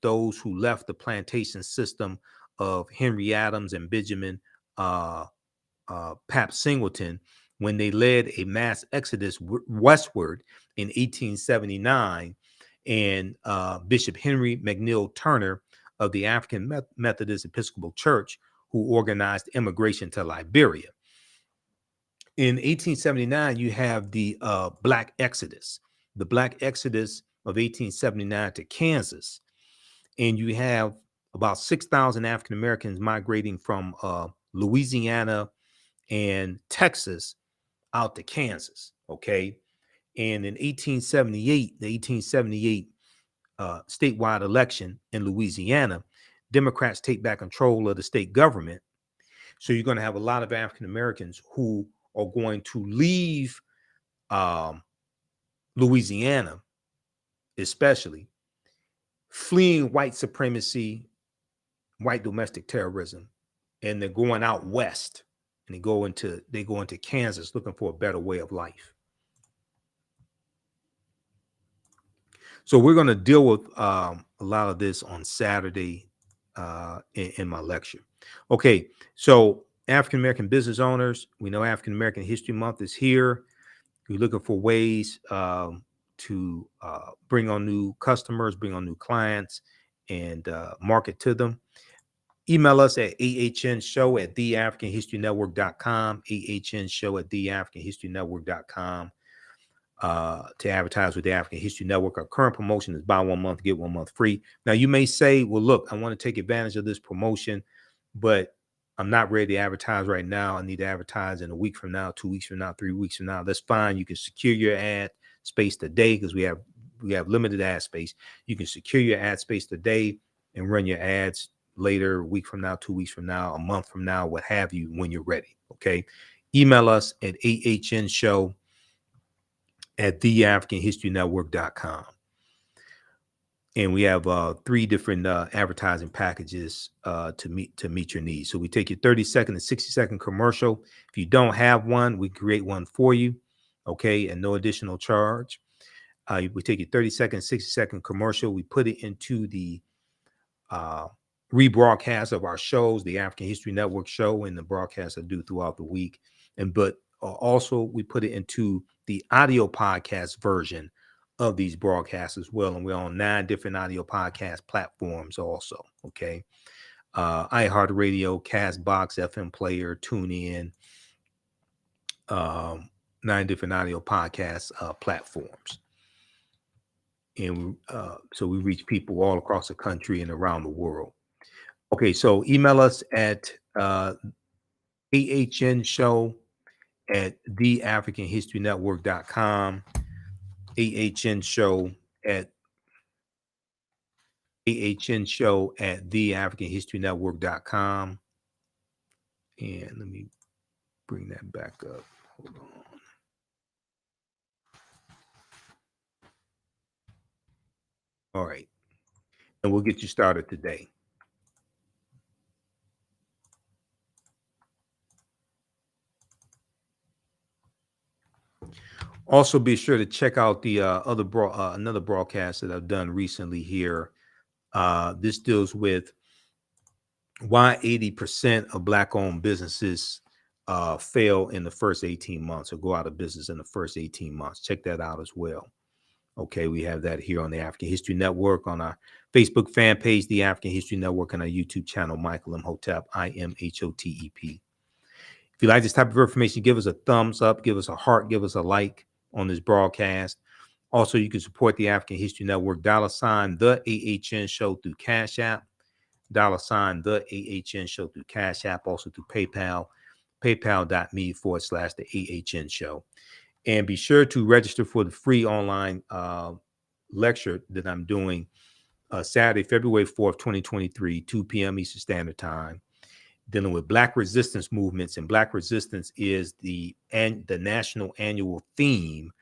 those who left the plantation system of Henry Adams and Benjamin Pap Singleton, when they led a mass exodus westward in 1879, and Bishop Henry McNeill Turner of the African Methodist Episcopal Church, who organized immigration to Liberia. In 1879, you have the Black Exodus, the Black Exodus of 1879 to Kansas. And you have about 6,000 African Americans migrating from Louisiana and Texas out to Kansas, okay? And in 1878, the 1878 statewide election in Louisiana, Democrats take back control of the state government. So you're going to have a lot of African Americans who are going to leave Louisiana, especially, fleeing white supremacy, white domestic terrorism, and they're going out west, and they go into Kansas looking for a better way of life. So we're going to deal with a lot of this on Saturday in my lecture. Okay, so African American business owners, we know African American History Month is here. We're looking for ways to bring on new customers, bring on new clients, and market to them. Email us at AHNshow@TheAfricanHistoryNetwork.com, AHNshow@TheAfricanHistoryNetwork.com, to advertise with the African History Network. Our current promotion is buy 1 month, get 1 month free. Now, you may say, well, look, I want to take advantage of this promotion, but I'm not ready to advertise right now. I need to advertise in a week from now, 2 weeks from now, 3 weeks from now. That's fine. You can secure your ad space today, because we have limited ad space. You can secure your ad space today and run your ads later, a week from now, 2 weeks from now, a month from now, what have you, when you're ready. Okay. Email us at TheAHNShow@TheAfricanHistoryNetwork.com. And we have 3 different advertising packages to meet your needs. So we take your 30-second and 60-second commercial. If you don't have one, we create one for you, okay, and no additional charge. We take your 30-second, 60-second commercial. We put it into the rebroadcast of our shows, the African History Network show, and the broadcasts I do throughout the week. But also we put it into the audio podcast version of these broadcasts as well. And we're on 9 different audio podcast platforms also. Okay. iHeartRadio, Castbox, FM Player, TuneIn, 9 different audio podcast platforms. And so we reach people all across the country and around the world. Okay, so email us at TheAHNShow@TheAfricanHistoryNetwork.com. TheAHNShow@TheAfricanHistoryNetwork.com. And let me bring that back up. Hold on. All right. And we'll get you started today. Also, be sure to check out the another broadcast that I've done recently here. This deals with why 80% of Black-owned businesses fail in the first 18 months or go out of business in the first 18 months. Check that out as well. Okay, we have that here on the African History Network, on our Facebook fan page, the African History Network, and our YouTube channel, Michael Imhotep, IMHOTEP. If you like this type of information, give us a thumbs up, give us a heart, give us a like on this broadcast. Also, you can support the African History Network, $ the AHN Show through Cash App, $ the AHN Show through Cash App, also through PayPal, paypal.me/the AHN Show. And be sure to register for the free online lecture that I'm doing Saturday, February 4th, 2023, 2 p.m. Eastern Standard Time, dealing with Black resistance movements. And Black resistance is the national annual theme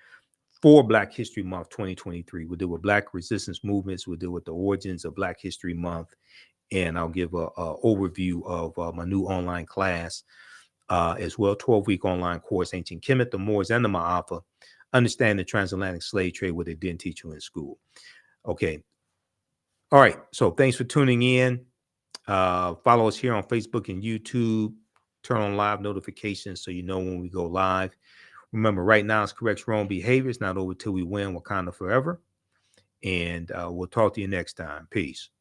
for Black History Month 2023. We'll deal with Black resistance movements. We'll deal with the origins of Black History Month. And I'll give a overview of my new online class as well, 12-week online course, Ancient Kemet, the Moors, and the Ma'afa, Understand the Transatlantic Slave Trade, what they didn't teach you in school. Okay. All right. So thanks for tuning in. Follow us here on Facebook and YouTube. Turn on live notifications so you know when we go live. Remember, right now it's correct wrong behavior. It's not over till we win. Wakanda forever. And we'll talk to you next time. Peace.